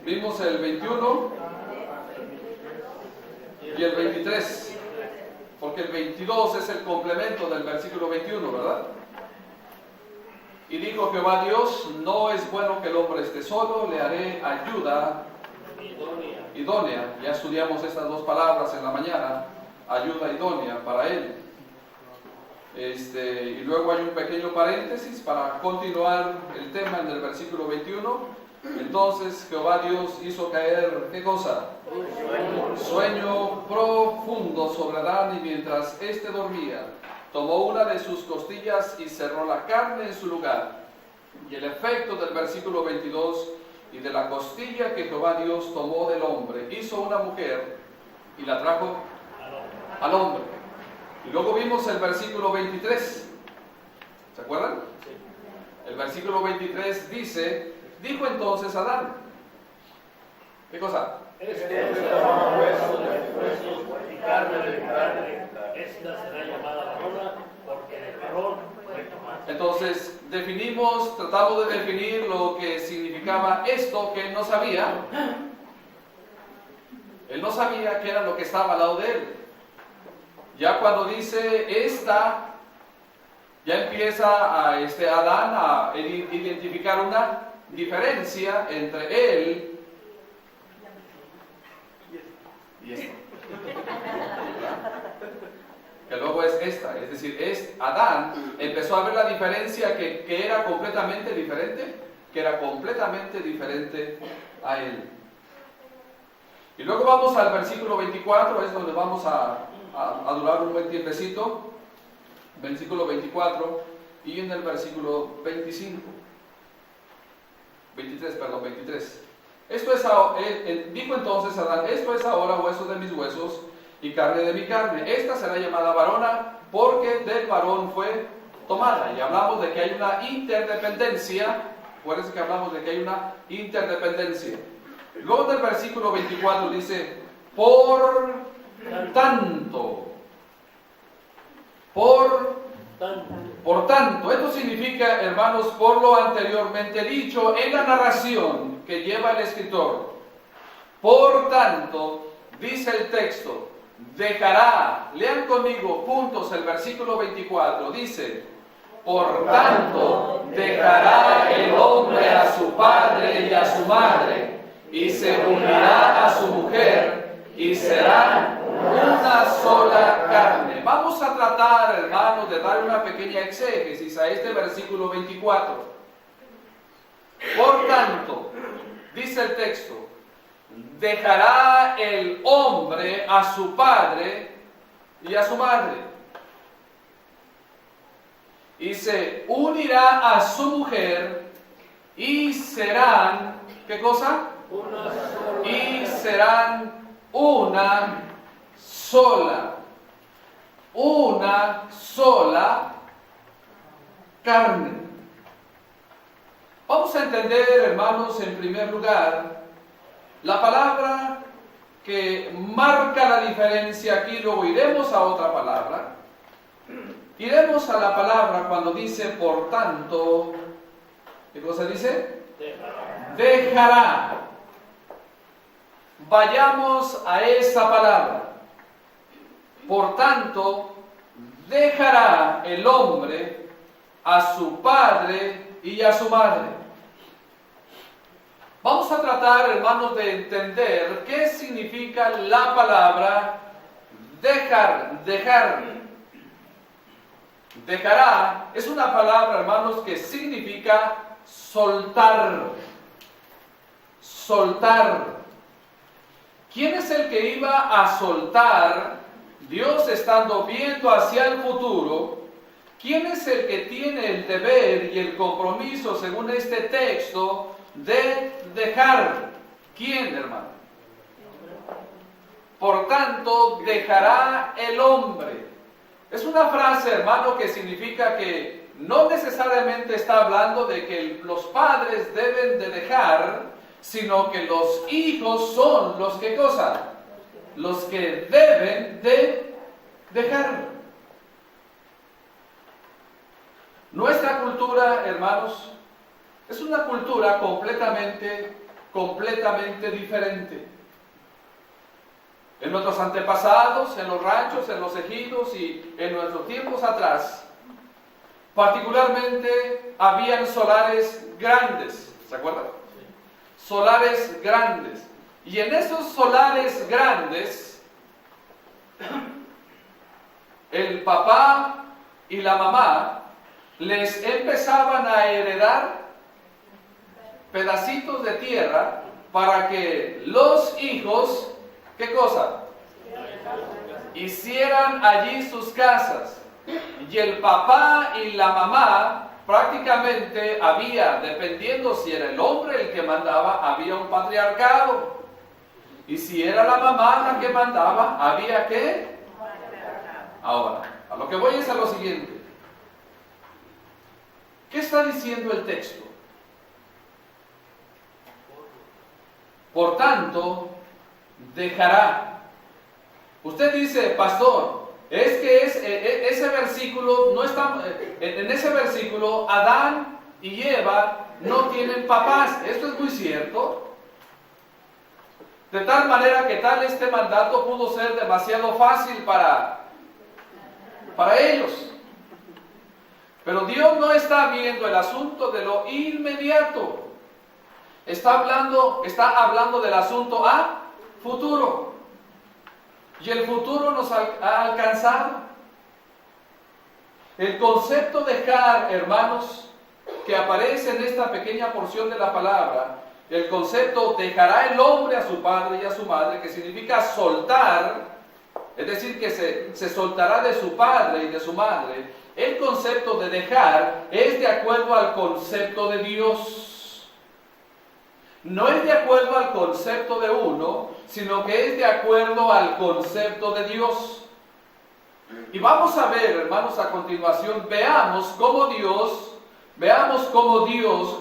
Vimos el 21 y el 23, porque el 22 es el complemento del versículo 21, ¿verdad? Y dijo Jehová Dios, no es bueno que el hombre esté solo, le haré ayuda idónea. Ya estudiamos estas dos palabras en la mañana, ayuda idónea para él. Y luego hay un pequeño paréntesis para continuar el tema en el versículo 21. Entonces Jehová Dios hizo caer, ¿qué cosa? Sueño profundo sobre Adán, y mientras éste dormía, tomó una de sus costillas y cerró la carne en su lugar. Y el efecto del versículo 22, y de la costilla que Jehová Dios tomó del hombre, hizo una mujer y la trajo al hombre. Y luego vimos el versículo 23. ¿Se acuerdan? El versículo 23 dice, dijo entonces Adán, ¿qué cosa? Este es hueso de huesos y carne de carne. Esta será llamada varona, porque de varón fue tomada. Entonces tratamos de definir lo que significaba esto que él no sabía. Él no sabía qué era lo que estaba al lado de él. Ya cuando dice esta, ya empieza Adán a identificar una diferencia entre él y esta. Que luego es esta, es decir, Adán empezó a ver la diferencia que era completamente diferente a él. Y luego vamos al versículo 24, es donde vamos a durar un buen tiempecito. Versículo 24 y en el versículo 23. Dijo entonces Adán, esto es ahora hueso de mis huesos y carne de mi carne. Esta será llamada varona, porque del varón fue tomada. Y hablamos de que hay una interdependencia. Acuérdense que hablamos de que hay una interdependencia. Luego del versículo 24 dice, por tanto, esto significa, hermanos, por lo anteriormente dicho en la narración que lleva el escritor. Por tanto, dice el texto, dejará, lean conmigo juntos el versículo 24, dice, por tanto, dejará el hombre a su padre y a su madre, y se unirá a su mujer, y serán una sola carne. Vamos a tratar, hermanos, de dar una pequeña exégesis a este versículo 24. Por tanto, dice el texto, dejará el hombre a su padre y a su madre, y se unirá a su mujer, y serán, ¿qué cosa? Y serán una sola carne. Vamos a entender, hermanos, en primer lugar, la palabra que marca la diferencia aquí. Luego iremos a otra palabra. Iremos a la palabra cuando dice, por tanto, ¿qué cosa dice? Dejará. Vayamos a esa palabra. Por tanto, dejará el hombre a su padre y a su madre. Vamos a tratar, hermanos, de entender qué significa la palabra dejar. Dejará es una palabra, hermanos, que significa soltar. ¿Quién es el que iba a soltar? Dios, estando viendo hacia el futuro, ¿quién es el que tiene el deber y el compromiso, según este texto, de dejar? ¿Quién, hermano? Por tanto, dejará el hombre. Es una frase, hermano, que significa que no necesariamente está hablando de que los padres deben de dejar, sino que los hijos son los que cosa, los que deben de dejar. Nuestra cultura, hermanos, es una cultura completamente completamente diferente. En nuestros antepasados, en los ranchos, en los ejidos y en nuestros tiempos atrás, particularmente habían solares grandes, ¿se acuerdan? Solares grandes. Y en esos solares grandes, el papá y la mamá les empezaban a heredar pedacitos de tierra para que los hijos, ¿qué cosa? Hicieran allí sus casas. Y el papá y la mamá prácticamente había, dependiendo si era el hombre el que mandaba, había un patriarcado. Y si era la mamá la que mandaba, ¿había qué? Ahora, a lo que voy es a lo siguiente. ¿Qué está diciendo el texto? Por tanto, dejará. Usted dice, pastor, es que ese versículo no está, en ese versículo Adán y Eva no tienen papás. Esto es muy cierto. De tal manera que este mandato pudo ser demasiado fácil para ellos. Pero Dios no está viendo el asunto de lo inmediato. Está hablando del asunto a futuro. Y el futuro nos ha alcanzado. El concepto dejar, hermanos, que aparece en esta pequeña porción de la palabra, el concepto dejará el hombre a su padre y a su madre, que significa soltar, es decir, que se soltará de su padre y de su madre. El concepto de dejar es de acuerdo al concepto de Dios. No es de acuerdo al concepto de uno, sino que es de acuerdo al concepto de Dios. Y vamos a ver, hermanos, a continuación, veamos cómo Dios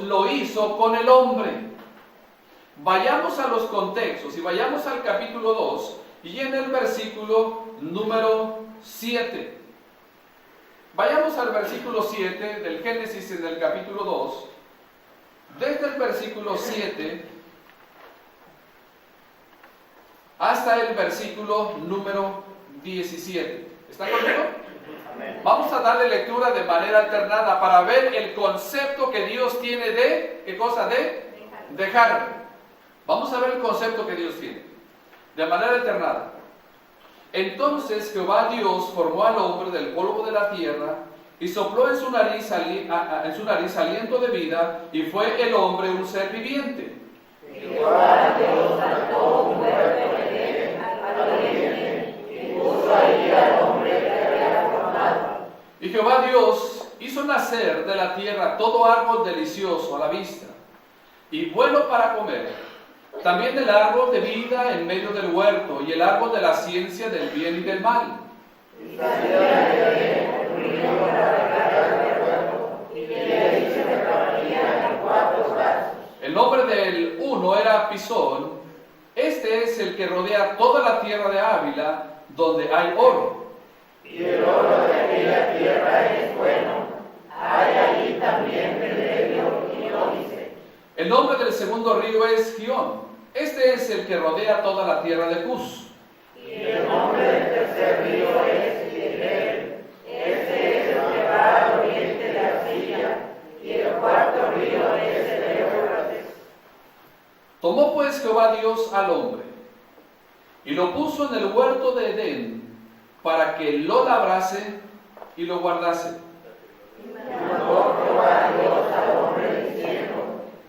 lo hizo con el hombre. Vayamos a los contextos y vayamos al capítulo 2 y en el versículo número 7. Vayamos al versículo 7 del Génesis en el capítulo 2. Desde el versículo 7 hasta el versículo número 17. ¿Está conmigo? Vamos a darle lectura de manera alternada para ver el concepto que Dios tiene de, ¿qué cosa? De dejar. Vamos a ver el concepto que Dios tiene de manera alternada. Entonces Jehová Dios formó al hombre del polvo de la tierra y sopló en su nariz aliento de vida, y fue el hombre un ser viviente. Jehová Dios plantó un huerto en Edén al oriente y puso allí al hombre que había formado. Y Jehová Dios hizo nacer de la tierra todo árbol delicioso a la vista y bueno para comer, también el árbol de vida en medio del huerto y el árbol de la ciencia del bien y del mal. Y salió de Edén un río para regar el huerto, y de ahí se repartían en 4 brazos. El nombre del uno era Pisón. Este es el que rodea toda la tierra de Ávila, donde hay oro. Y el oro de aquella tierra es bueno. Hay allí también berdelio y ónice. El nombre del segundo río es Gión. Este es el que rodea toda la tierra de Cus. Y el nombre del tercer río es Hidrel. Este es el que va al oriente de Asiria. Y el cuarto río es el Éufrates. Tomó pues Jehová Dios al hombre y lo puso en el huerto de Edén para que lo labrase y lo guardase. Y mandó Jehová Dios al hombre diciendo: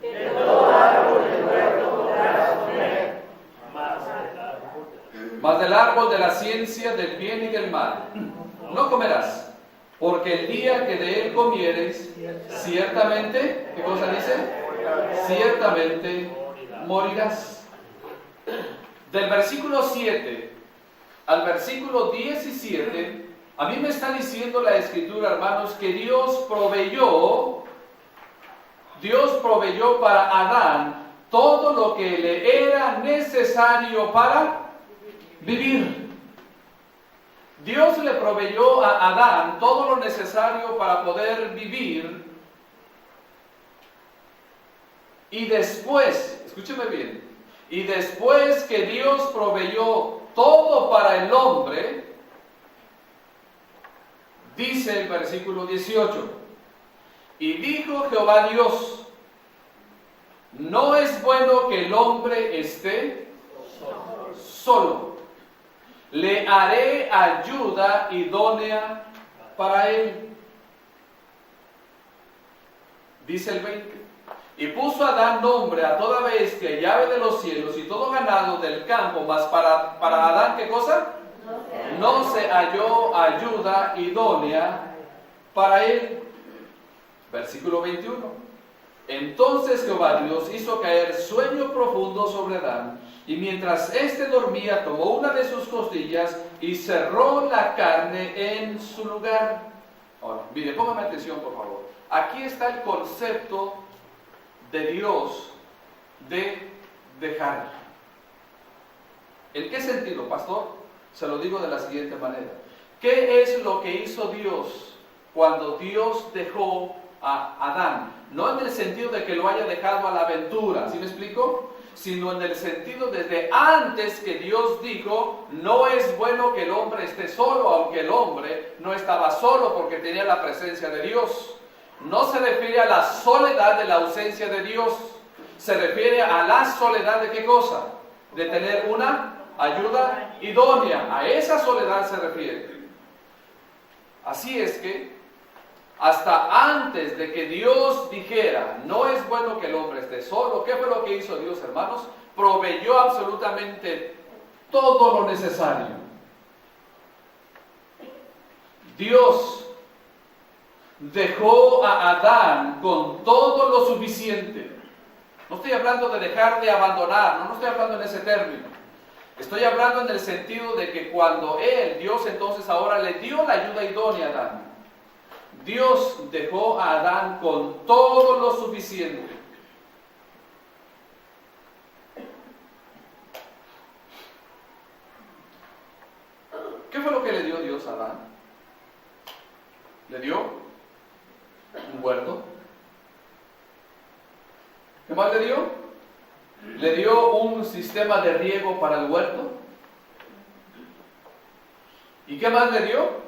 de todo árbol del huerto podrás comer, Mas del árbol de la ciencia del bien y del mal no comerás, porque el día que de él comieres, ciertamente, ¿qué cosa dice? Ciertamente morirás. Del versículo 7 al versículo 17, a mí me está diciendo la Escritura, hermanos, que Dios proveyó para Adán todo lo que le era necesario para vivir. Dios le proveyó a Adán todo lo necesario para poder vivir. Y después, escúcheme bien, y después que Dios proveyó todo para el hombre, dice el versículo 18, y dijo Jehová Dios, no es bueno que el hombre esté solo, le haré ayuda idónea para él. Dice el 20, y puso Adán nombre a toda bestia y ave de los cielos y todo ganado del campo, mas para Adán, ¿qué cosa? No se halló ayuda idónea para él. Versículo 21. Entonces Jehová Dios hizo caer sueño profundo sobre Adán, y mientras éste dormía, tomó una de sus costillas y cerró la carne en su lugar. Ahora, mire, póngame atención, por favor. Aquí está el concepto de Dios de dejar. ¿En qué sentido, pastor? Se lo digo de la siguiente manera. ¿Qué es lo que hizo Dios cuando Dios dejó a Adán? No en el sentido de que lo haya dejado a la aventura, ¿sí me explico? Sino en el sentido desde antes que Dios dijo, no es bueno que el hombre esté solo, aunque el hombre no estaba solo porque tenía la presencia de Dios. No se refiere a la soledad de la ausencia de Dios, se refiere a la soledad de ¿qué cosa? De tener una ayuda idónea, a esa soledad se refiere. Así es que hasta antes de que Dios dijera, no es bueno que el hombre esté solo, ¿qué fue lo que hizo Dios, hermanos? Proveyó absolutamente todo lo necesario. Dios dejó a Adán con todo lo suficiente. No estoy hablando de dejar de abandonar, no estoy hablando en ese término. Estoy hablando en el sentido de que cuando Dios entonces ahora le dio la ayuda idónea a Adán, Dios dejó a Adán con todo lo suficiente. ¿Qué fue lo que le dio Dios a Adán? Le dio un huerto. ¿Qué más le dio? Le dio un sistema de riego para el huerto. ¿Y qué más le dio?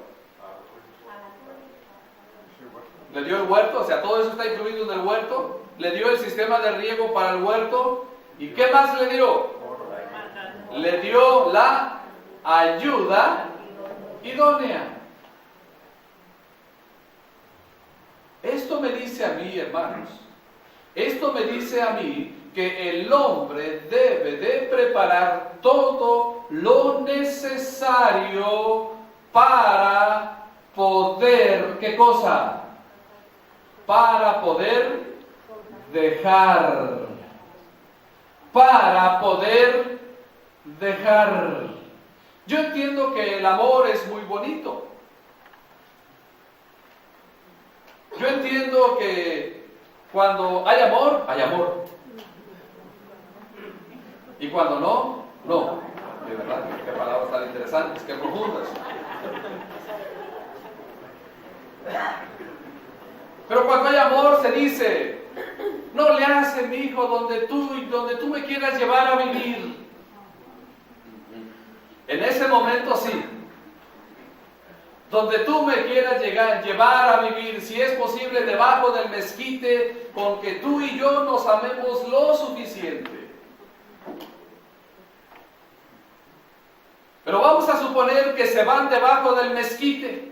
Le dio el huerto, o sea, todo eso está incluido en el huerto. Le dio el sistema de riego para el huerto. ¿Y qué más le dio? Le dio la ayuda idónea. Esto me dice a mí, hermanos, esto me dice a mí que el hombre debe de preparar todo lo necesario para poder, ¿qué cosa? Para poder dejar. Para poder dejar. Yo entiendo que el amor es muy bonito. Yo entiendo que cuando hay amor, hay amor. Y cuando no, no. De verdad, qué palabras tan interesantes, qué profundas. Pero cuando hay amor se dice, no le haces, mi hijo, donde tú me quieras llevar a vivir. En ese momento sí. Donde tú me quieras llevar a vivir, si es posible, debajo del mezquite, con que tú y yo nos amemos lo suficiente. Pero vamos a suponer que se van debajo del mezquite,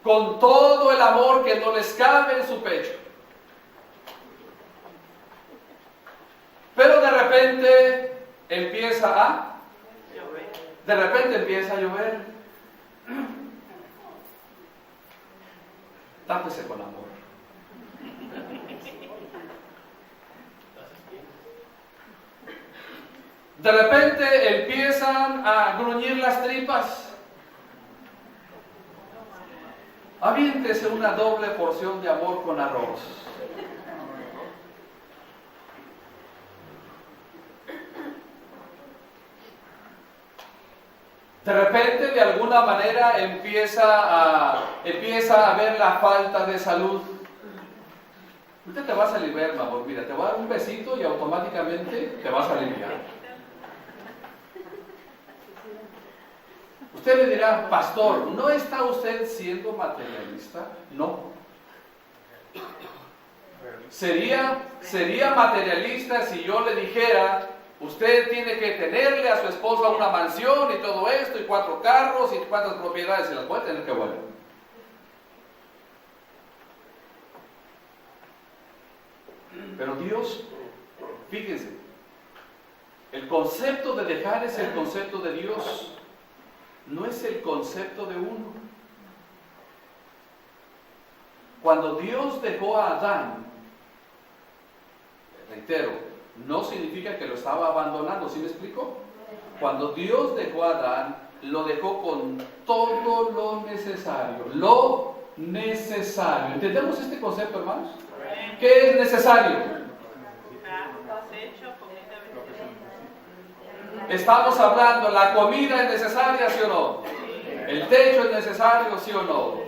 con todo el amor que no les cabe en su pecho. Pero de repente empieza a llover. Tápese con amor. De repente empiezan a gruñir las tripas. Aviéntese una doble porción de amor con arroz. De repente, de alguna manera, empieza a ver la falta de salud. Usted te vas a aliviar, mi amor. Mira, te voy a dar un besito y automáticamente te vas a aliviar. Usted le dirá, pastor, ¿no está usted siendo materialista? No. Sería materialista si yo le dijera, usted tiene que tenerle a su esposa una mansión y todo esto, y 4 carros y cuántas propiedades se las puede tener que volver. Pero Dios, fíjense, el concepto de dejar es el concepto de Dios, no es el concepto de uno. Cuando Dios dejó a Adán, reitero, no significa que lo estaba abandonando, ¿sí me explico? Cuando Dios dejó a Adán, lo dejó con todo lo necesario. Lo necesario. ¿Entendemos este concepto, hermanos? ¿Qué es necesario? Estamos hablando, ¿la comida es necesaria, sí o no? ¿El techo es necesario, sí o no?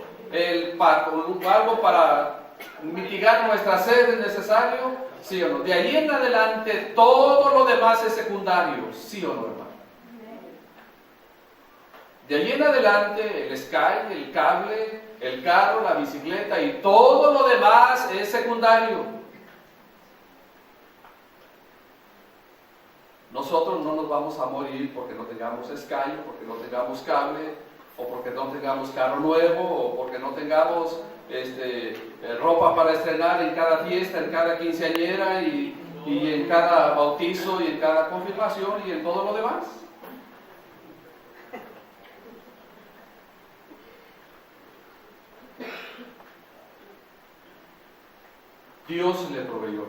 ¿Algo para mitigar nuestra sed es necesario, sí o no? De ahí en adelante, todo lo demás es secundario, sí o no, hermano. De ahí en adelante, el Sky, el cable, el carro, la bicicleta y todo lo demás es secundario. Nosotros no nos vamos a morir porque no tengamos Sky, porque no tengamos cable, o porque no tengamos carro nuevo, o porque no tengamos ropa para estrenar en cada fiesta, en cada quinceañera, y en cada bautizo, y en cada confirmación, y en todo lo demás. Dios le proveyó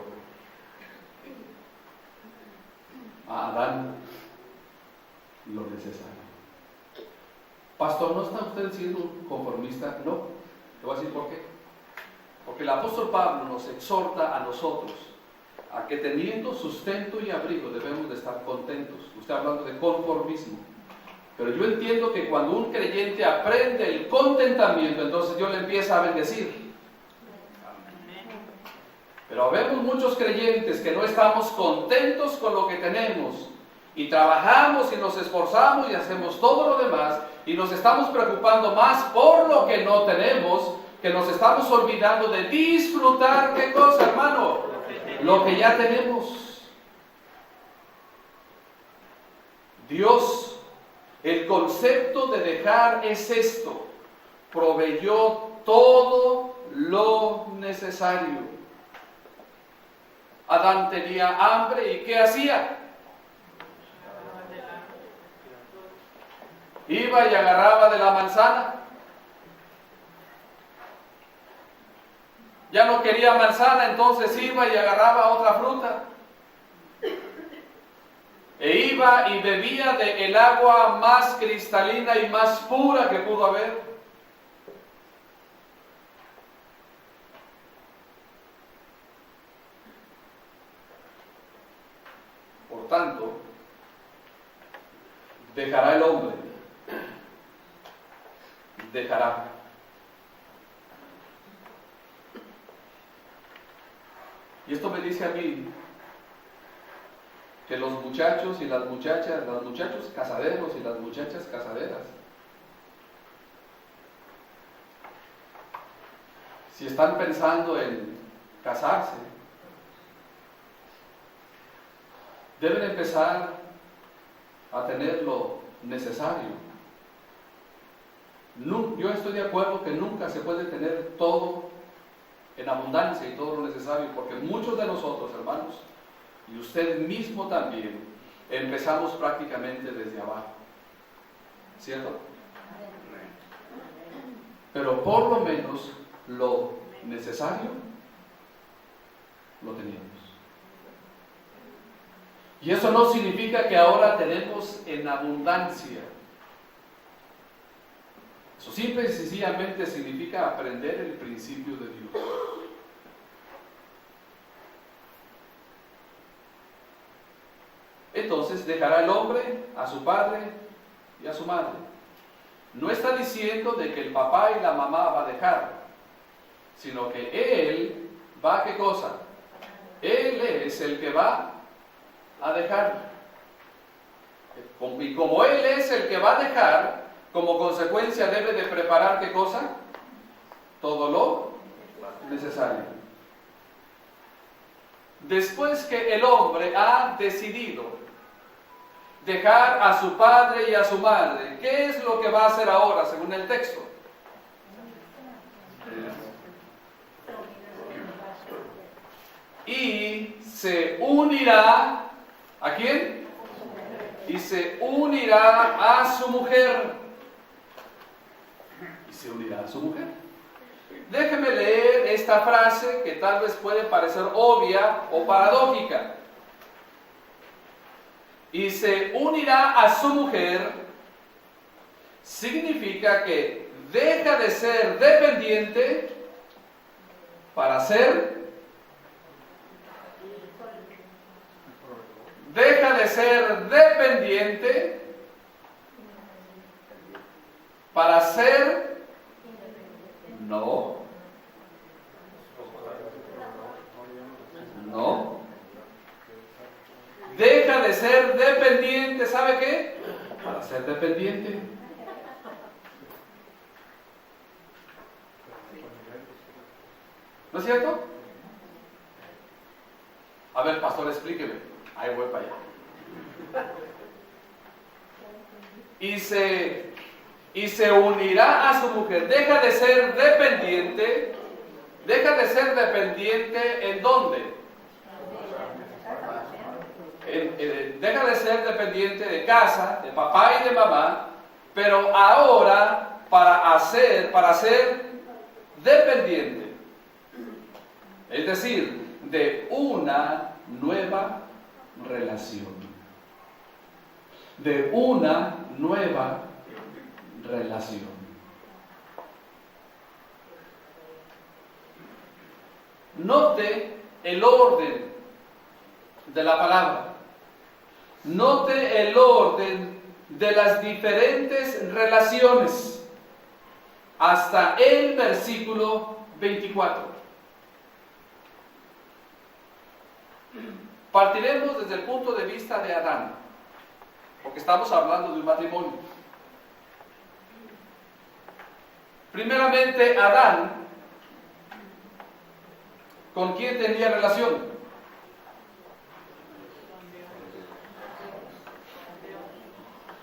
a Adán lo necesario. Pastor, ¿no está usted siendo conformista? No. Le voy a decir por qué. Porque el apóstol Pablo nos exhorta a nosotros a que teniendo sustento y abrigo debemos de estar contentos. Usted hablando de conformismo. Pero yo entiendo que cuando un creyente aprende el contentamiento, entonces Dios le empieza a bendecir. Pero habemos muchos creyentes que no estamos contentos con lo que tenemos y trabajamos y nos esforzamos y hacemos todo lo demás y nos estamos preocupando más por lo que no tenemos, que nos estamos olvidando de disfrutar, ¿qué cosa, hermano? Lo que ya tenemos. Dios, el concepto de dejar es esto: proveyó todo lo necesario. Adán tenía hambre y ¿qué hacía? Iba y agarraba de la manzana. Ya no quería manzana, entonces iba y agarraba otra fruta. E iba y bebía del agua más cristalina y más pura que pudo haber. Por tanto, dejará el hombre, dejará. Y esto me dice a mí que los muchachos y las muchachas, los muchachos casaderos y las muchachas casaderas, si están pensando en casarse, deben empezar a tener lo necesario. Yo estoy de acuerdo que nunca se puede tener todo en abundancia y todo lo necesario, porque muchos de nosotros, hermanos, y usted mismo también, empezamos prácticamente desde abajo. ¿Cierto? Pero por lo menos lo necesario lo teníamos. Y eso no significa que ahora tenemos en abundancia. Eso simple y sencillamente significa aprender el principio de Dios. Entonces dejará el hombre a su padre y a su madre. No está diciendo de que el papá y la mamá va a dejar, sino que él va, ¿qué cosa? Él es el que va a dejar. Y como Él es el que va a dejar, como consecuencia debe de preparar, ¿qué cosa? Todo lo necesario. Después que el hombre ha decidido dejar a su padre y a su madre, ¿qué es lo que va a hacer ahora según el texto? Y se unirá, ¿a quién? Y se unirá a su mujer. Y se unirá a su mujer. Déjeme leer esta frase que tal vez puede parecer obvia o paradójica. Y se unirá a su mujer significa que deja de ser dependiente para ser no. Deja de ser dependiente, ¿sabe qué? Para ser dependiente. ¿No es cierto? A ver, pastor, explíqueme. Ahí voy para allá. Y se unirá a su mujer. Deja de ser dependiente. Deja de ser dependiente ¿en dónde? Deja de ser dependiente de casa, de papá y de mamá, pero ahora para ser dependiente. Es decir, de una nueva relación. De una nueva relación. Note el orden de la palabra. Note el orden de las diferentes relaciones hasta el versículo 24. Partiremos desde el punto de vista de Adán, porque estamos hablando de un matrimonio. Primeramente, Adán, ¿con quién tenía relación?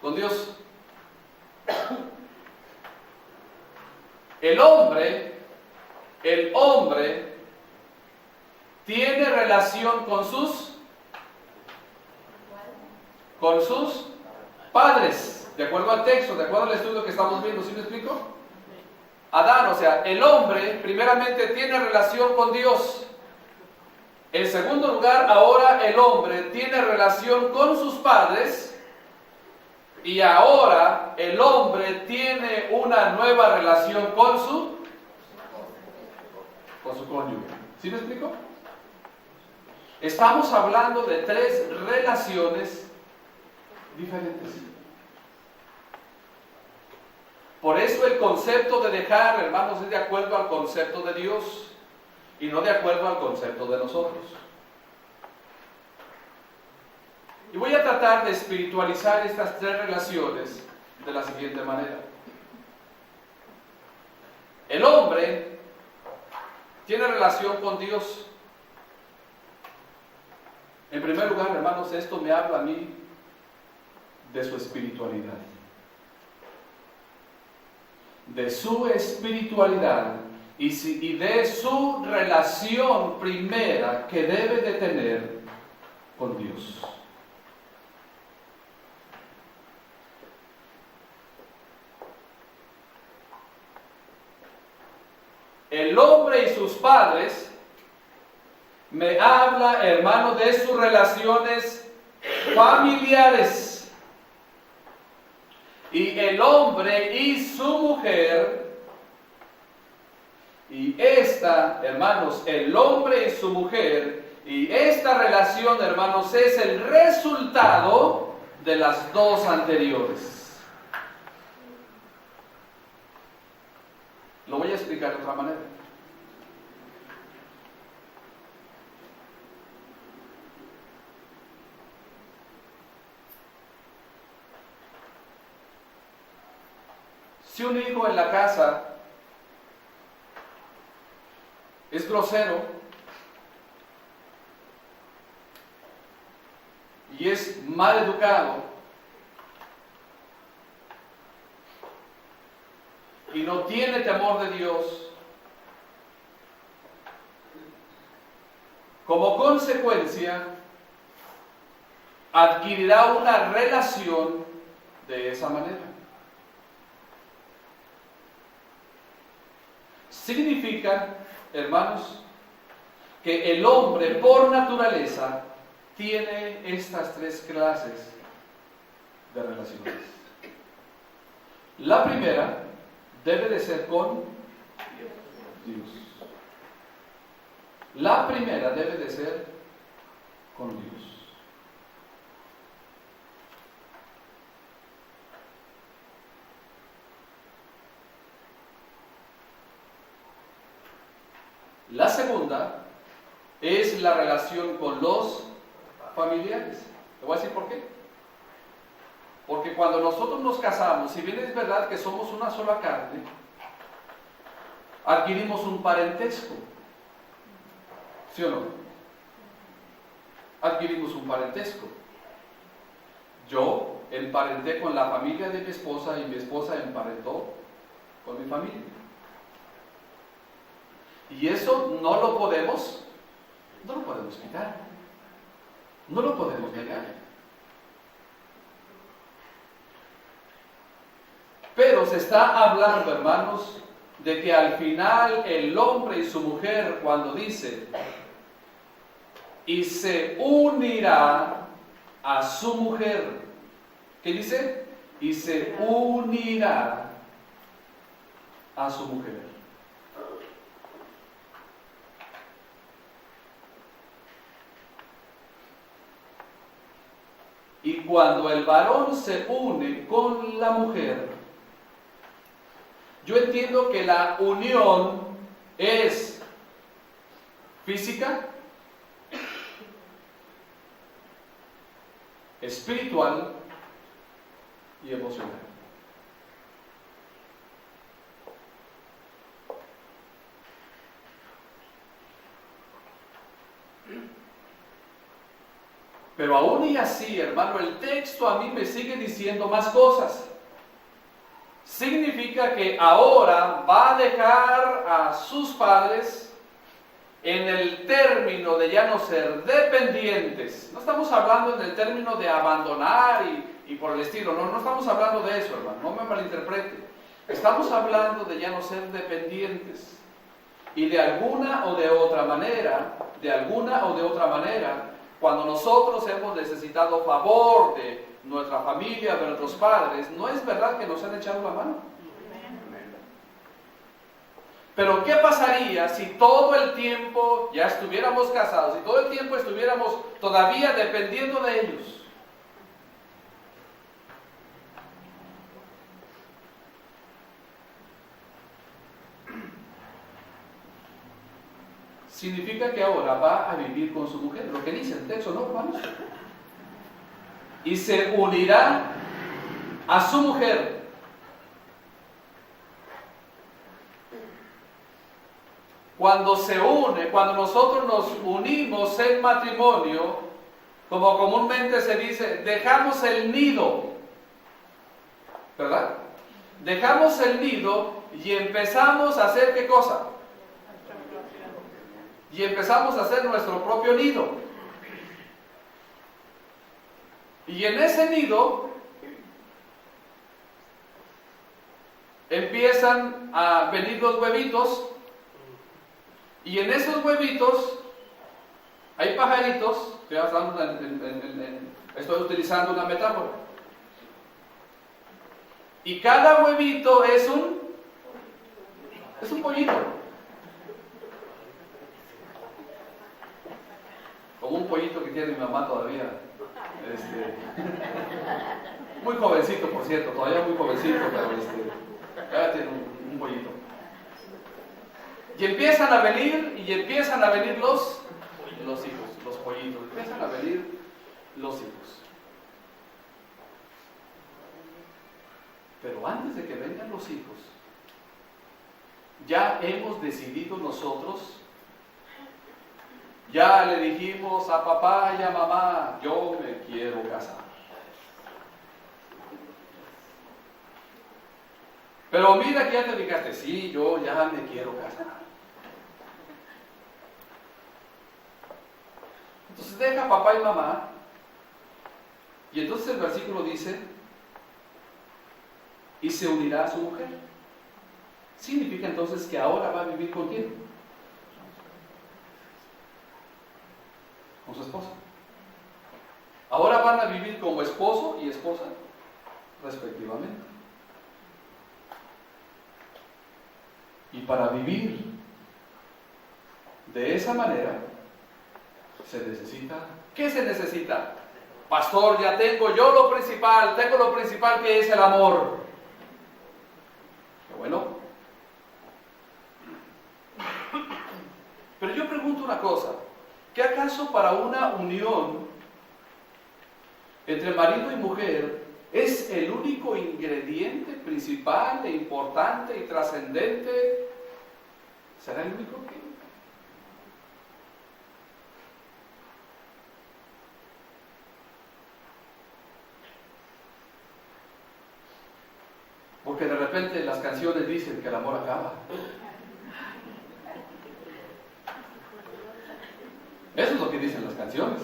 Con Dios. El hombre tiene relación con sus padres, de acuerdo al texto, de acuerdo al estudio que estamos viendo. ¿Sí me explico? Adán, o sea, el hombre primeramente tiene relación con Dios. En segundo lugar, ahora el hombre tiene relación con sus padres. Y ahora el hombre tiene una nueva relación con su cónyuge. ¿Sí me explico? Estamos hablando de tres relaciones diferentes. Por eso el concepto de dejar, hermanos, es de acuerdo al concepto de Dios y no de acuerdo al concepto de nosotros. Y voy a tratar de espiritualizar estas tres relaciones de la siguiente manera. El hombre tiene relación con Dios. En primer lugar, hermanos, esto me habla a mí de su espiritualidad. De su espiritualidad y de su relación primera que debe de tener con Dios. El hombre y sus padres me habla, hermano, de sus relaciones familiares. Y el hombre y su mujer, y esta, hermanos, el hombre y su mujer, y esta relación, hermanos, es el resultado de las dos anteriores. Lo voy a explicar de otra manera. Si un hijo en la casa es grosero y es mal educado y no tiene temor de Dios, como consecuencia adquirirá una relación de esa manera. Significa, hermanos, que el hombre por naturaleza tiene estas tres clases de relaciones. La primera debe de ser con Dios. La primera debe de ser con Dios. La segunda es la relación con los familiares. Te voy a decir por qué. Porque cuando nosotros nos casamos, si bien es verdad que somos una sola carne, adquirimos un parentesco. ¿Sí o no? Adquirimos un parentesco. Yo emparenté con la familia de mi esposa y mi esposa emparentó con mi familia. Y eso no lo podemos quitar. No lo podemos negar. Pero se está hablando, hermanos, de que al final el hombre y su mujer, cuando dice, y se unirá a su mujer, ¿qué dice? Y se unirá a su mujer. Y cuando el varón se une con la mujer, yo entiendo que la unión es física, espiritual y emocional. Pero aún y así, hermano, el texto a mí me sigue diciendo más cosas. Significa que ahora va a dejar a sus padres en el término de ya no ser dependientes. No estamos hablando en el término de abandonar y por el estilo. No estamos hablando de eso, hermano. No me malinterprete. Estamos hablando de ya no ser dependientes. Y de alguna o de otra manera, cuando nosotros hemos necesitado favor de nuestra familia, de nuestros padres, ¿no es verdad que nos han echado la mano? Pero ¿qué pasaría si todo el tiempo ya estuviéramos casados, si todo el tiempo estuviéramos todavía dependiendo de ellos? Significa que ahora va a vivir con su mujer, lo que dice el texto, ¿no, hermanos? Y se unirá a su mujer. Cuando se une, cuando nosotros nos unimos en matrimonio, como comúnmente se dice, dejamos el nido, ¿verdad? Dejamos el nido y empezamos a hacer ¿qué cosa? Y empezamos a hacer nuestro propio nido. Y en ese nido empiezan a venir los huevitos. Y en esos huevitos hay pajaritos. Estoy utilizando una metáfora. Y cada huevito es un pollito. Como un pollito que tiene mi mamá todavía. Muy jovencito, por cierto, todavía muy jovencito, pero ya tiene un pollito. Y empiezan a venir los hijos, los pollitos, empiezan a venir los hijos. Pero antes de que vengan los hijos, ya hemos decidido nosotros, ya le dijimos a papá y a mamá, yo me quiero casar. Pero mira que ya te dedicaste, sí, yo ya me quiero casar. Entonces deja papá y mamá, y entonces el versículo dice, y se unirá a su mujer. Significa entonces que ahora va a vivir con quién? Con su esposa. Ahora van a vivir como esposo y esposa, respectivamente. Y para vivir de esa manera, se necesita. ¿Qué se necesita? Pastor, ya tengo yo lo principal, que es el amor. Qué bueno. Pero yo pregunto una cosa, ¿qué acaso para una unión entre marido y mujer es el único ingrediente principal e importante y trascendente? ¿Será el único que? Porque de repente las canciones dicen que el amor acaba. Eso es lo que dicen las canciones.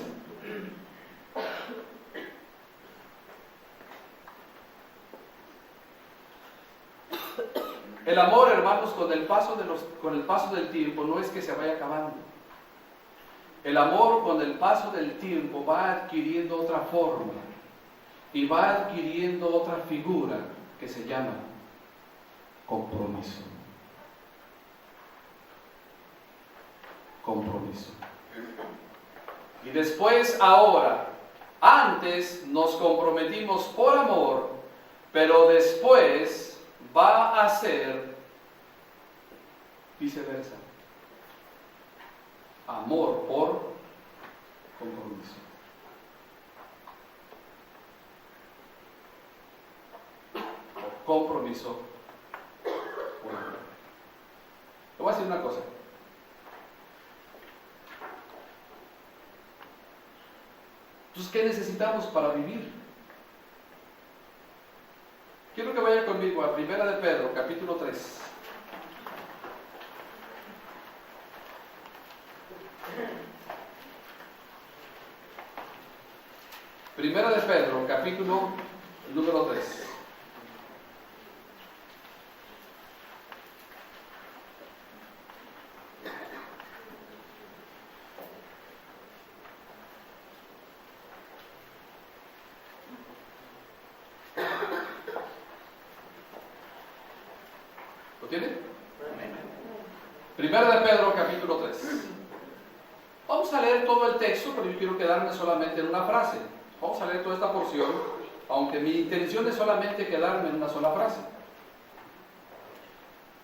El amor, hermanos, con el paso del tiempo no es que se vaya acabando. El amor con el paso del tiempo va adquiriendo otra forma y va adquiriendo otra figura que se llama compromiso. Compromiso. Y después, ahora, antes nos comprometimos por amor, pero después va a ser viceversa. Amor por compromiso. Compromiso por amor. Le voy a decir una cosa. Entonces, ¿qué necesitamos para vivir? Quiero que vaya conmigo a 1 de Pedro, capítulo 3. Primera de Pedro, capítulo número 3. ¿Lo tiene? Primera de Pedro, capítulo 3. Vamos a leer todo el texto, pero yo quiero quedarme solamente en una frase. Vamos a leer toda esta porción, aunque mi intención es solamente quedarme en una sola frase.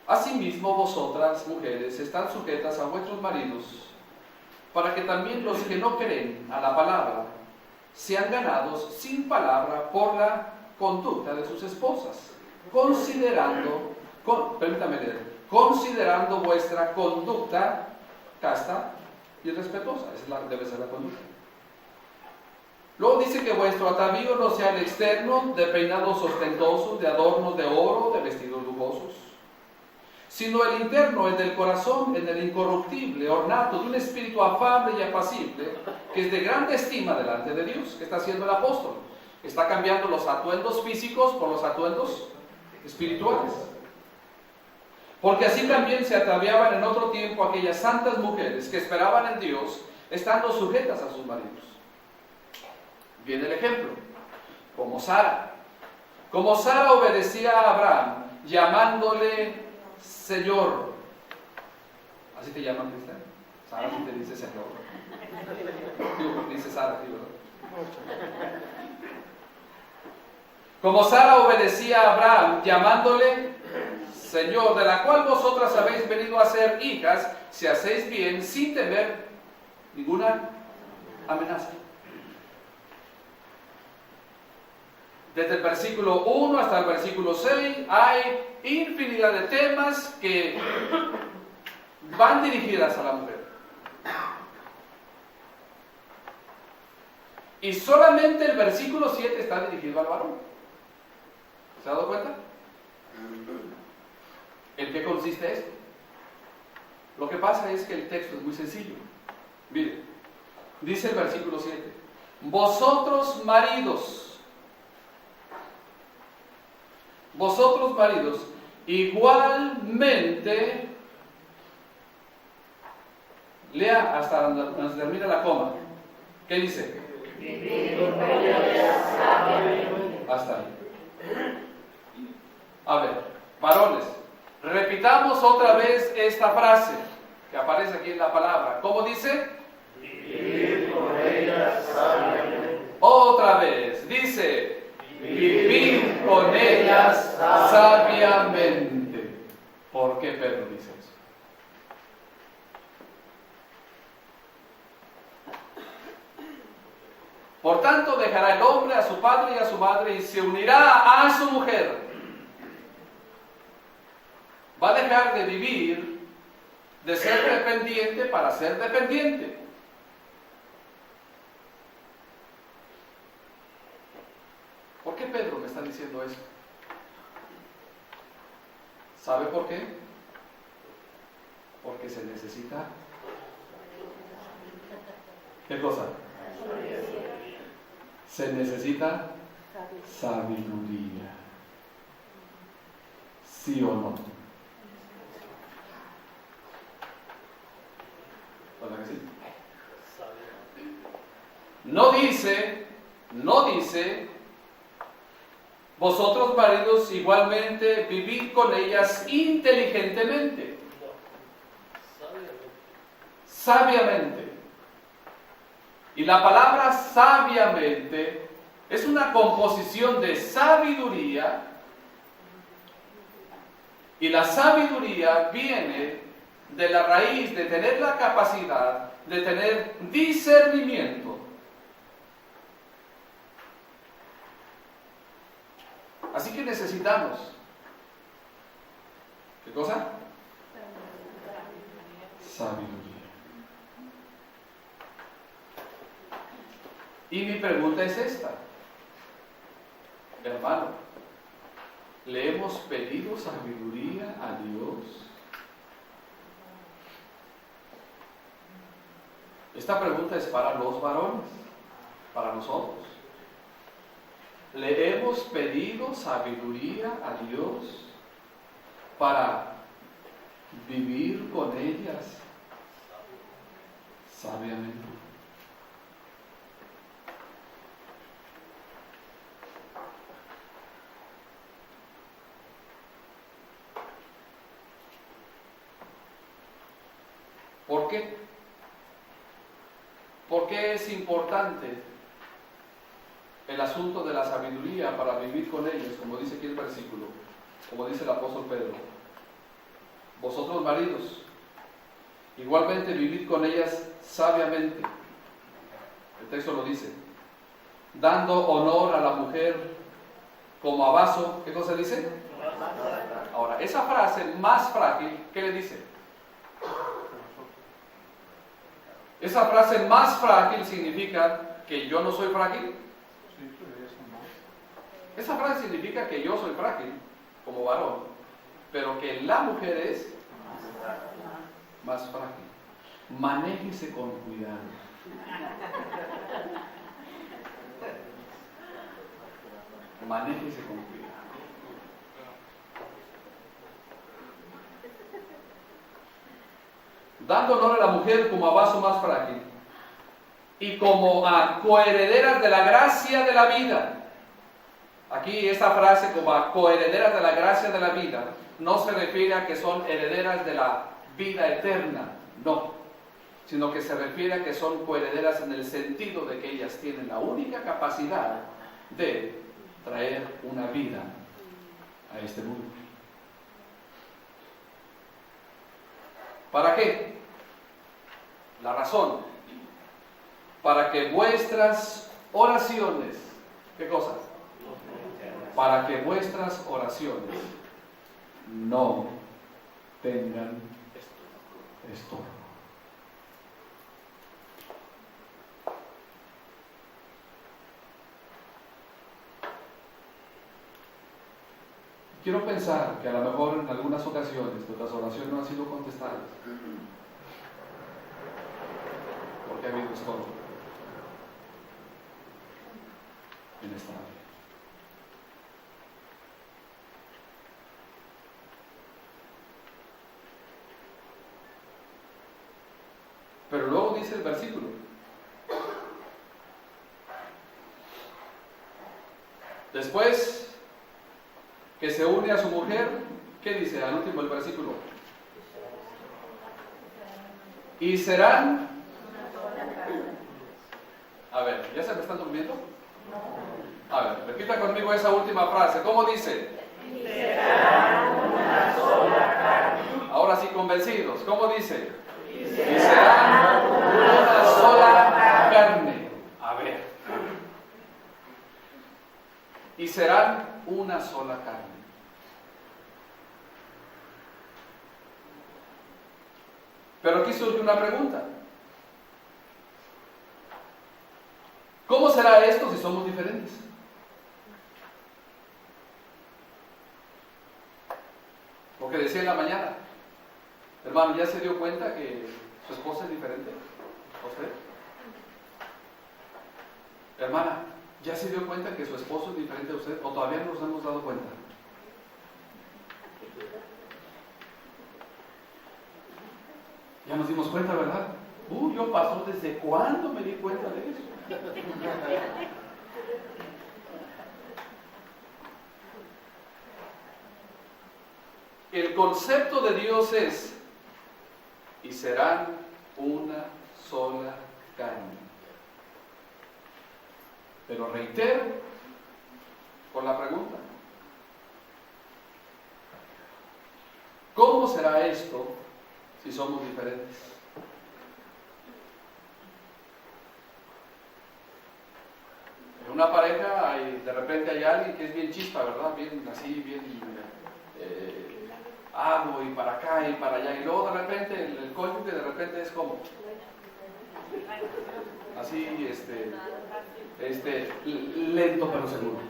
Asimismo, vosotras, mujeres, están sujetas a vuestros maridos, para que también los que no creen a la palabra sean ganados sin palabra por la conducta de sus esposas, considerando vuestra conducta casta y respetuosa. Esa debe ser la conducta. Luego dice que vuestro atavío no sea el externo, de peinados ostentosos, de adornos de oro, de vestidos lujosos, sino el interno, el del corazón, en el incorruptible, ornato de un espíritu afable y apacible, que es de grande estima delante de Dios. ¿Qué está haciendo el apóstol? Está cambiando los atuendos físicos por los atuendos espirituales. Porque así también se ataviaban en otro tiempo aquellas santas mujeres que esperaban en Dios, estando sujetas a sus maridos. Viene el ejemplo, como Sara. Como Sara obedecía a Abraham, llamándole Señor. ¿Así te llaman, Cristian? Sara sí te dice Señor. Dice Sara, ¿sí, verdad? Como Sara obedecía a Abraham, llamándole Señor, de la cual vosotras habéis venido a ser hijas, si hacéis bien, sin temer ninguna amenaza. Desde el versículo 1 hasta el versículo 6 hay infinidad de temas que van dirigidas a la mujer. Y solamente el versículo 7 está dirigido al varón. ¿Se ha dado cuenta? ¿En qué consiste esto? Lo que pasa es que el texto es muy sencillo. Mire, dice el versículo 7: vosotros maridos, igualmente, lea hasta donde termina la coma. ¿Qué dice? Hasta ahí. A ver, varones, repitamos otra vez esta frase que aparece aquí en la palabra. ¿Cómo dice? Vivir con ellas sabiamente. Otra vez, dice, vivir con ellas sabiamente. ¿Por qué Pedro dice eso? Por tanto, dejará el hombre a su padre y a su madre y se unirá a su mujer. Va a dejar de vivir, de ser dependiente para ser dependiente. ¿Por qué Pedro me está diciendo eso? ¿Sabe por qué? Porque se necesita. ¿Qué cosa? Se necesita sabiduría. ¿Sí o no? ¿Verdad que sí? No dice, vosotros maridos igualmente vivid con ellas inteligentemente, sabiamente. Y la palabra sabiamente es una composición de sabiduría, y la sabiduría viene de la raíz de tener la capacidad de tener discernimiento. Así que necesitamos, ¿qué cosa? Sabiduría. Y mi pregunta es esta: hermano, ¿le hemos pedido sabiduría a Dios? Esta pregunta es para los varones, para nosotros. ¿Le hemos pedido sabiduría a Dios para vivir con ellas sabiamente? ¿Por qué? ¿Por qué es importante el asunto de la sabiduría para vivir con ellos? Como dice aquí el versículo, como dice el apóstol Pedro: vosotros maridos, igualmente vivid con ellas sabiamente. El texto lo dice, dando honor a la mujer como a vaso. ¿Qué cosa dice? Ahora, esa frase más frágil, ¿qué le dice? Esa frase más frágil significa que yo no soy frágil. Esa frase significa que yo soy frágil como varón, pero que la mujer es más frágil. Manéjese con cuidado. Manéjese con cuidado. Dando honor a la mujer como a vaso más frágil y como a coherederas de la gracia de la vida. Aquí esta frase, como a coherederas de la gracia de la vida, no se refiere a que son herederas de la vida eterna, no, sino que se refiere a que son coherederas en el sentido de que ellas tienen la única capacidad de traer una vida a este mundo. ¿Para qué? La razón: para que vuestras oraciones, ¿qué cosa? para que vuestras oraciones no tengan estorbo. Quiero pensar que a lo mejor en algunas ocasiones nuestras oraciones no han sido contestadas porque ha habido estorbo en esta área. Pero luego dice el versículo: después que se une a su mujer, ¿qué dice al último del versículo? Y serán. A ver, ¿ya se me están durmiendo? A ver, repita conmigo esa última frase. ¿Cómo dice? Y serán una sola carne. Ahora sí, convencidos. ¿Cómo dice? Y serán una sola carne. A ver. Y serán una sola carne. Pero aquí surge una pregunta. ¿Cómo será esto si somos diferentes? Porque decía en la mañana, hermano, ¿ya se dio cuenta que su esposa es diferente a usted? Hermana, ¿ya se dio cuenta que su esposo es diferente a usted? ¿O todavía no nos hemos dado cuenta? Ya nos dimos cuenta, ¿verdad? Yo pasó, ¿desde cuándo me di cuenta de eso? El concepto de Dios es: y serán una sola carne. Pero reitero con la pregunta: ¿cómo será esto si somos diferentes? En una pareja de repente hay alguien que es bien chispa, ¿verdad? Bien así, bien hago y para acá y para allá, y luego de repente el cónyuge de repente es como así, lento pero seguro.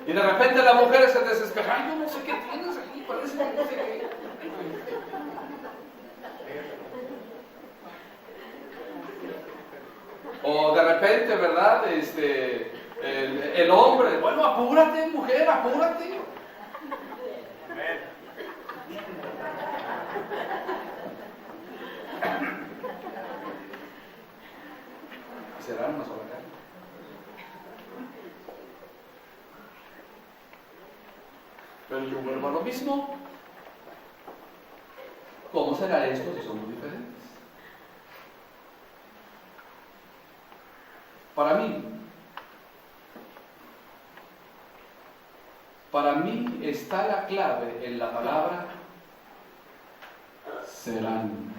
Y de repente la mujer se desespera: ay, yo no sé qué tienes aquí, parece que no sé qué. O de repente, ¿verdad? El hombre: bueno, apúrate, mujer, apúrate. Será una sola carne. Pero yo vuelvo a lo mismo. ¿Cómo será esto si somos diferentes? Para mí está la clave en la palabra serán.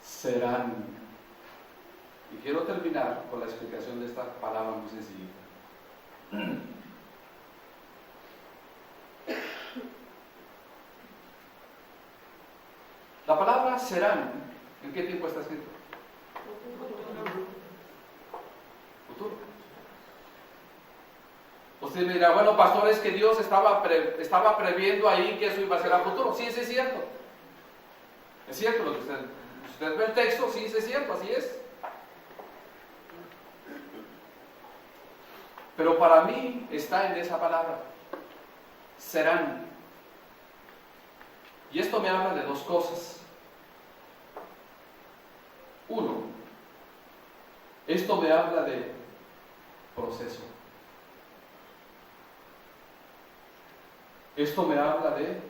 Serán. Y quiero terminar con la explicación de esta palabra muy sencilla. La palabra serán, ¿en qué tiempo está escrito? Futuro. Usted me dirá: bueno, pastor, es que Dios estaba previendo ahí que eso iba a ser a futuro. Sí, eso es cierto. Es cierto lo que usted ve el texto, sí, eso es cierto, así es. Pero para mí está en esa palabra, serán. Y esto me habla de dos cosas. Uno, esto me habla de proceso. Esto me habla de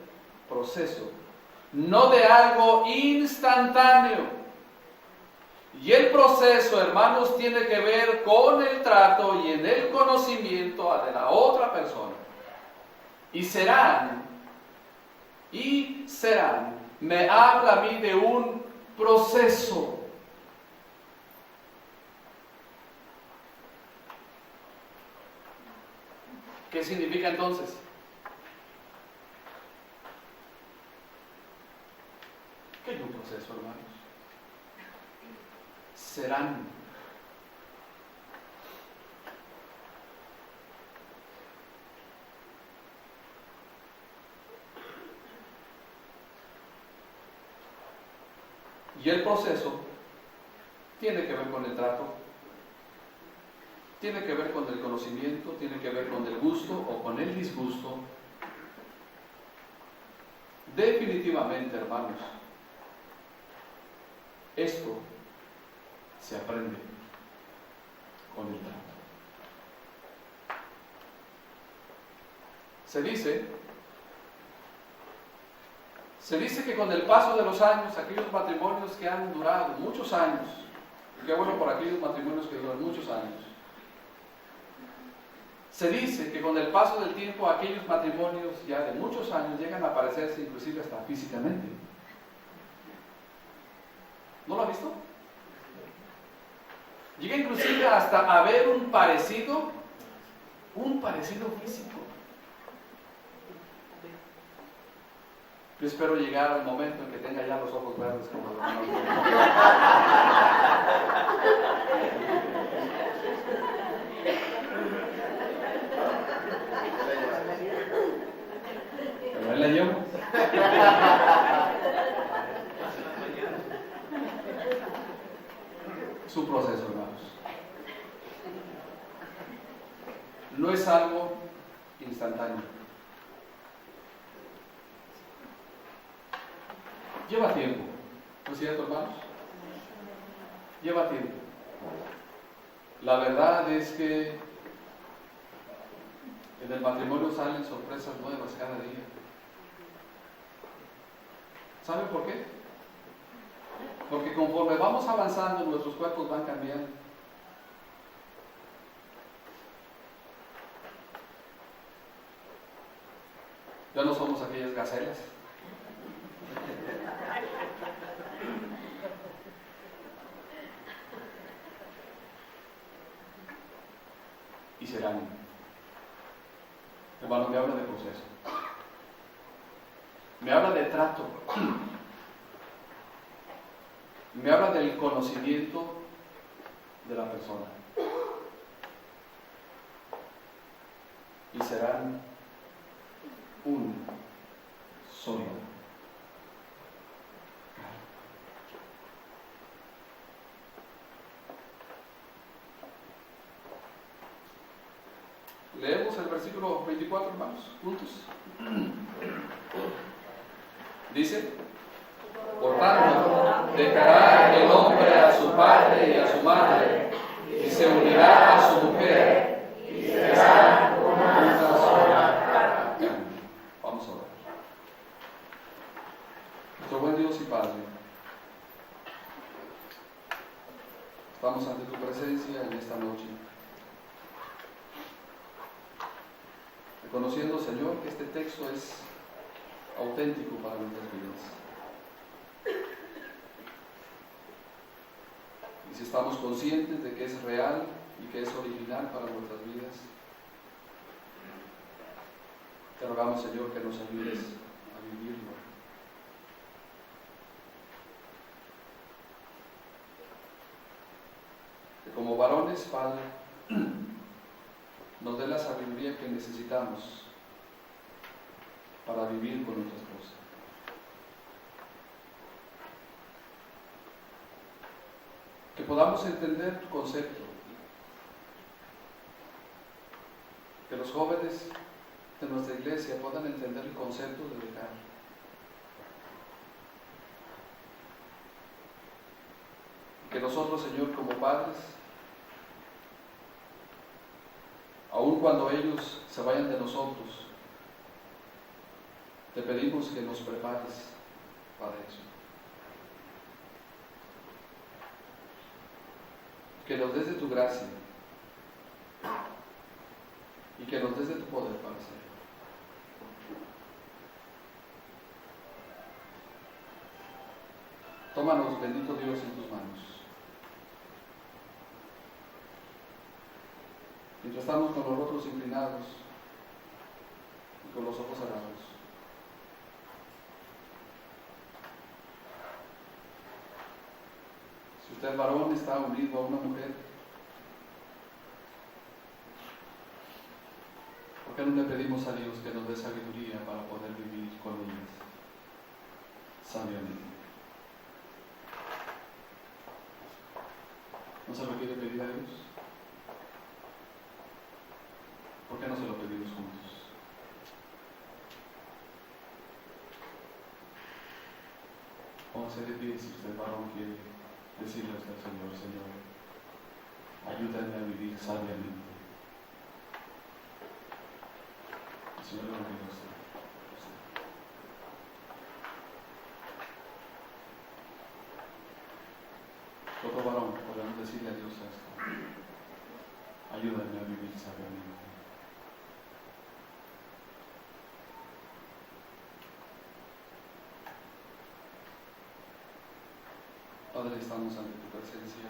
proceso, no de algo instantáneo. Y el proceso, hermanos, tiene que ver con el trato y en el conocimiento de la otra persona. y serán, me habla a mí de un proceso. ¿Qué significa entonces? ¿Qué es un proceso, hermanos? Serán. Y el proceso tiene que ver con el trato, tiene que ver con el conocimiento, tiene que ver con el gusto o con el disgusto. Definitivamente, hermanos, esto se aprende con el trato. Se dice que con el paso de los años, aquellos matrimonios que han durado muchos años, y qué bueno por aquellos matrimonios que duran muchos años, se dice que con el paso del tiempo aquellos matrimonios ya de muchos años llegan a parecerse inclusive hasta físicamente. ¿No lo ha visto? Llega inclusive hasta haber un parecido físico. Yo espero llegar al momento en que tenga ya los ojos verdes como los hermanos. Pero ahí la llevo. Es un proceso, hermanos. No es algo instantáneo. Lleva tiempo, ¿no es cierto, hermanos? Lleva tiempo. La verdad es que en el matrimonio salen sorpresas nuevas cada día. ¿Saben por qué? Porque conforme vamos avanzando, nuestros cuerpos van cambiando. Ya no somos aquellas gacelas. Y serán. Hermano, me habla de proceso. Me habla de trato. Me habla del conocimiento de la persona. Y serán un solo. Leemos el versículo 24, hermanos, juntos. Dice: por tanto, dejará el hombre a su padre y a su madre, y se unirá a su mujer, y serán una sola carne. Vamos a ver. Nuestro buen Dios y Padre, estamos ante tu presencia en esta noche, reconociendo, Señor, que este texto es auténtico para nuestras vidas. Y si estamos conscientes de que es real y que es original para nuestras vidas, te rogamos, Señor, que nos ayudes a vivirlo. Que como varones, Padre, nos dé la sabiduría que necesitamos para vivir con nuestra esposa. Que podamos entender tu concepto. Que los jóvenes de nuestra iglesia puedan entender el concepto de dejar. Que nosotros, Señor, como padres, aun cuando ellos se vayan de nosotros, te pedimos que nos prepares para eso. Que nos des de tu gracia y que nos des de tu poder para hacerlo. Tómanos, bendito Dios, en tus manos. Mientras estamos con los rostros inclinados y con los ojos cerrados, si usted varón está unido a una mujer, ¿por qué no le pedimos a Dios que nos dé sabiduría para poder vivir con ellas sabiamente? ¿No se lo quiere pedir a Dios? ¿Por qué no se lo pedimos juntos? Póngase de pie si usted varón quiere decirle a usted al Señor: Señor, ayúdame a vivir sabiamente. El Señor le bendiga a usted. Todo varón, podemos decirle a Dios esto: ayúdame a vivir sabiamente. Padre, estamos ante tu presencia.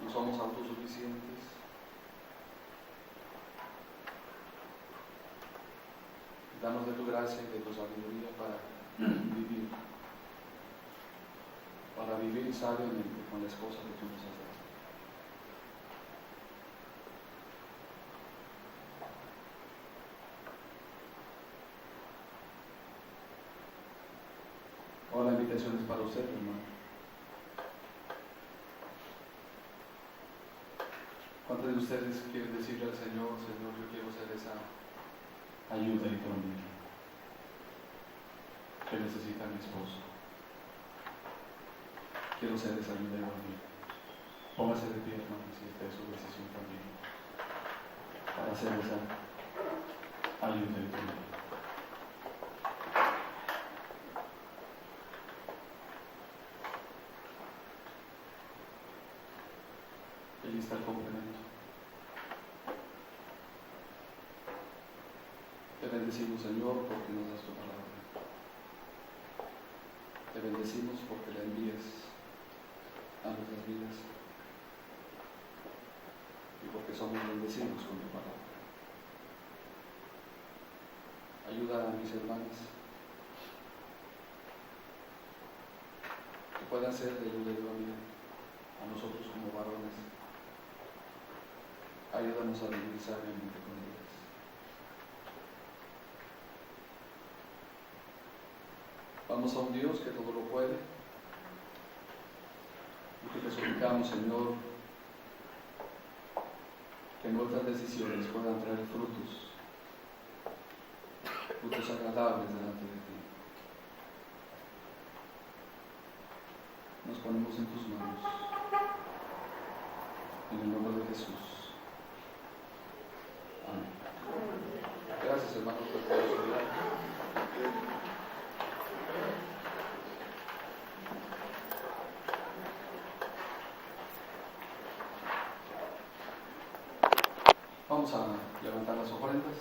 No somos autosuficientes. Danos de tu gracia y de tu sabiduría para vivir sabiamente con las cosas que tú nos has dado. Ahora la invitación es para usted, hermano. ¿Cuántos de ustedes quieren decirle al Señor: Señor, yo quiero ser esa ayuda idónea que necesita mi esposo? Quiero ser esa ayuda idónea. Póngase de pie, hermano, si esta es su decisión también, para ser esa ayuda idónea. Ahí está el complemento. Te bendecimos, Señor, porque nos das tu palabra. Te bendecimos porque la envías a nuestras vidas y porque somos bendecidos con tu palabra. Ayuda a mis hermanas que puedan ser de ayuda idónea a nosotros como varones. Ayúdanos a vivir sabiamente con ellas. Vamos a un Dios que todo lo puede y que te suplicamos, Señor, que nuestras decisiones puedan traer frutos agradables delante de ti. Nos ponemos en tus manos, en el nombre de Jesús. Amén. Gracias, hermanos, por tu ayuda. Vamos a levantar las ofrendas.